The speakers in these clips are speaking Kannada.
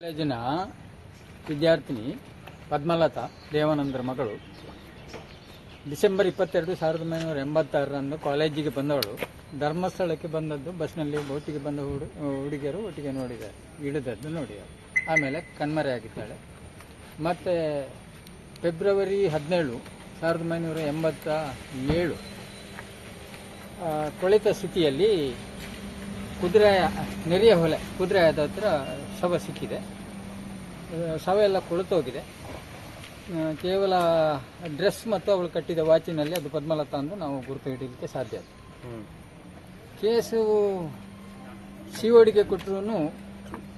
ಕಾಲೇಜಿನ ವಿದ್ಯಾರ್ಥಿನಿ ಪದ್ಮಲತಾ ದೇವಾನಂದರ ಮಗಳು ಡಿಸೆಂಬರ್ 22, 1986ರಂದು ಕಾಲೇಜಿಗೆ ಬಂದವಳು. ಧರ್ಮಸ್ಥಳಕ್ಕೆ ಬಂದದ್ದು ಬಸ್ನಲ್ಲಿ ಬೋಟಿಗೆ ಬಂದ ಹುಡುಗಿಯರು ಒಟ್ಟಿಗೆ ನೋಡಿದ್ದಾರೆ, ಇಳಿದದ್ದು ನೋಡಿದ್ದಾರೆ. ಆಮೇಲೆ ಕಣ್ಮರೆಯಾಗಿದ್ದಾಳೆ. ಮತ್ತು ಫೆಬ್ರವರಿ 17, 1987 ಕೊಳೆತ ಸ್ಥಿತಿಯಲ್ಲಿ ನೆರೆಯ ಹೊಲೆ ಕುದುರೆಯದ ಹತ್ರ ಶವ ಸಿಕ್ಕಿದೆ. ಶವ ಎಲ್ಲ ಕೊಳೆತೋಗಿದೆ. ಕೇವಲ ಡ್ರೆಸ್ ಮತ್ತು ಅವಳು ಕಟ್ಟಿದ ವಾಚಿನಲ್ಲಿ ಅದು ಪದ್ಮಲತಾ ಎಂದು ನಾವು ಗುರುತು ಹಿಡಿಯಲಿಕ್ಕೆ ಸಾಧ್ಯ. ಕೇಸು ಸಿಒಡಿಗೆ ಕೊಟ್ಟರು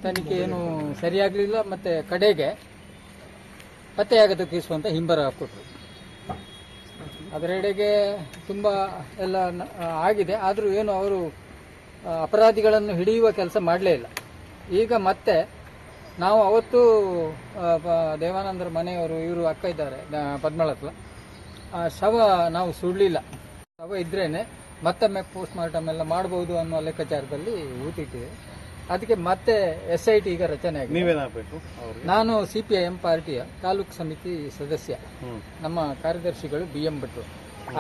ತನಿಖೆ ಏನು ಸರಿಯಾಗಲಿಲ್ಲ. ಮತ್ತು ಕಡೆಗೆ ಪತ್ತೆಯಾಗದ ಕೇಸು ಅಂತ ಹಿಂಬರ ಕೊಟ್ಟರು. ಅದರೆಡೆಗೆ ತುಂಬ ಎಲ್ಲ ಆಗಿದೆ. ಆದರೂ ಏನು ಅವರು ಅಪರಾಧಿಗಳನ್ನು ಹಿಡಿಯುವ ಕೆಲಸ ಮಾಡಲೇ ಇಲ್ಲ. ಈಗ ಮತ್ತೆ ನಾವು ಅವತ್ತು ದೇವಾನಂದರ ಮನೆಯವರು ಇವರು ಅಕ್ಕ ಇದ್ದಾರೆ ಪದ್ಮಲತಾ, ಶವ ನಾವು ಸುಡಲಿಲ್ಲ. ಶವ ಇದ್ರೇನೆ ಮತ್ತೊಮ್ಮೆ ಪೋಸ್ಟ್ ಮಾರ್ಟಮ್ ಎಲ್ಲ ಮಾಡಬಹುದು ಅನ್ನೋ ಲೆಕ್ಕಾಚಾರದಲ್ಲಿ ಊತಿಟ್ಟಿದೆ. ಅದಕ್ಕೆ ಮತ್ತೆ SIT ಈಗ ರಚನೆ ಆಗಿದೆ. ನಾನು CPIM ಪಾರ್ಟಿಯ ತಾಲೂಕು ಸಮಿತಿ ಸದಸ್ಯ. ನಮ್ಮ ಕಾರ್ಯದರ್ಶಿಗಳು BM ಭಟ್ರು,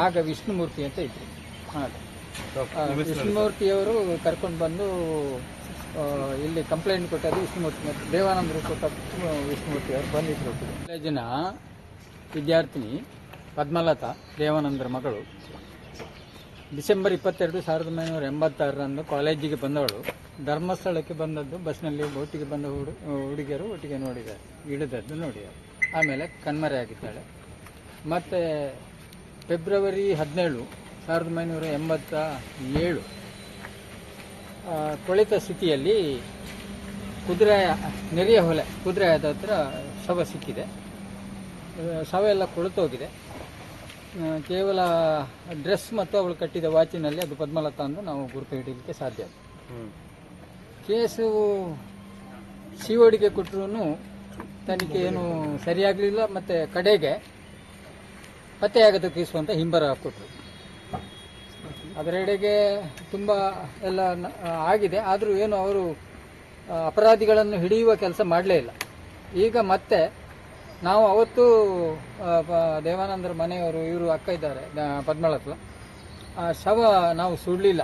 ಆಗ ವಿಷ್ಣುಮೂರ್ತಿ ಅಂತ ಇದ್ರು. ವಿಷ್ಣುಮೂರ್ತಿಯವರು ಕರ್ಕೊಂಡು ಬಂದು ಇಲ್ಲಿ ಕಂಪ್ಲೇಂಟ್ ಕೊಟ್ಟದ್ದು ವಿಷ್ಣುಮೂರ್ತಿ ಮತ್ತು ದೇವಾನಂದರು ಕೊಟ್ಟದ್ದು ವಿಷ್ಣುಮೂರ್ತಿ ಅವರು ಬಂದಿದ್ರು. ಕಾಲೇಜಿನ ವಿದ್ಯಾರ್ಥಿನಿ ಪದ್ಮಲತಾ ದೇವಾನಂದರ ಮಗಳು ಡಿಸೆಂಬರ್ 22, 1986ರಂದು ಕಾಲೇಜಿಗೆ ಬಂದವಳು. ಧರ್ಮಸ್ಥಳಕ್ಕೆ ಬಂದದ್ದು ಬಸ್ನಲ್ಲಿ ಬೋಟಿಗೆ ಬಂದ ಹುಡುಗಿಯರು ಒಟ್ಟಿಗೆ ನೋಡಿದ್ದಾರೆ, ಇಳಿದದ್ದು ನೋಡಿದ್ದಾರೆ. ಆಮೇಲೆ ಕಣ್ಮರೆಯಾಗಿದ್ದಾಳೆ. ಮತ್ತು ಫೆಬ್ರವರಿ 17, 1987 ಕೊಳೆತ ಸ್ಥಿತಿಯಲ್ಲಿ ನೆರೆಯ ಹೊಲೆ ಕುದುರೆಯದ ಹತ್ರ ಶವ ಸಿಕ್ಕಿದೆ. ಶವ ಎಲ್ಲ ಕೊಳೆತೋಗಿದೆ. ಕೇವಲ ಡ್ರೆಸ್ ಮತ್ತು ಅವಳು ಕಟ್ಟಿದ ವಾಚಿನಲ್ಲಿ ಅದು ಪದ್ಮಲತಾ ಎಂದು ನಾವು ಗುರುತು ಹಿಡಿಯಲಿಕ್ಕೆ ಸಾಧ್ಯ. ಕೇಸು ಸಿಒಡಿಗೆ ಕೊಟ್ಟರು ತನಿಖೆ ಏನು ಸರಿಯಾಗಲಿಲ್ಲ. ಮತ್ತು ಕಡೆಗೆ ಪತ್ತೆಯಾಗದ ಕೇಸು ಅಂತ ಹಿಂಬರ ಕೊಟ್ಟರು. ಅದರೆಡೆಗೆ ತುಂಬ ಎಲ್ಲ ಆಗಿದೆ. ಆದರೂ ಏನು ಅವರು ಅಪರಾಧಿಗಳನ್ನು ಹಿಡಿಯುವ ಕೆಲಸ ಮಾಡಲೇ ಇಲ್ಲ. ಈಗ ಮತ್ತೆ ನಾವು ಅವತ್ತು ದೇವಾನಂದರ ಮನೆಯವರು ಇವರು ಅಕ್ಕ ಇದ್ದಾರೆ ಪದ್ಮಲತಾ, ಶವ ನಾವು ಸುಡಲಿಲ್ಲ.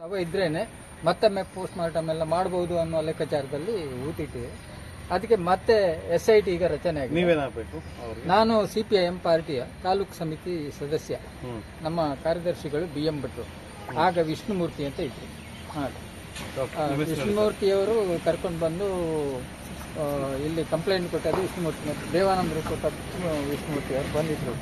ಶವ ಇದ್ರೇನೆ ಮತ್ತೊಮ್ಮೆ ಪೋಸ್ಟ್ ಮಾರ್ಟಮ್ ಎಲ್ಲ ಮಾಡಬಹುದು ಅನ್ನೋ ಲೆಕ್ಕಾಚಾರದಲ್ಲಿ ಊತಿಟ್ಟಿದೆ. ಅದಕ್ಕೆ ಮತ್ತೆ SIT ಈಗ ರಚನೆ ಆಗಿದೆ. ನಾನು CPIM ಪಾರ್ಟಿಯ ತಾಲೂಕು ಸಮಿತಿ ಸದಸ್ಯ. ನಮ್ಮ ಕಾರ್ಯದರ್ಶಿಗಳು BM ಭಟ್ರು, ಆಗ ವಿಷ್ಣುಮೂರ್ತಿ ಅಂತ ಇದ್ರು. ವಿಷ್ಣುಮೂರ್ತಿಯವರು ಕರ್ಕೊಂಡು ಬಂದು ಇಲ್ಲಿ ಕಂಪ್ಲೇಂಟ್ ಕೊಟ್ಟದ್ದು ವಿಷ್ಣುಮೂರ್ತಿ ಮತ್ತು ದೇವಾನಂದರು ಕೊಟ್ಟದ್ದು ವಿಷ್ಣುಮೂರ್ತಿ ಅವರು ಬಂದಿದ್ರು.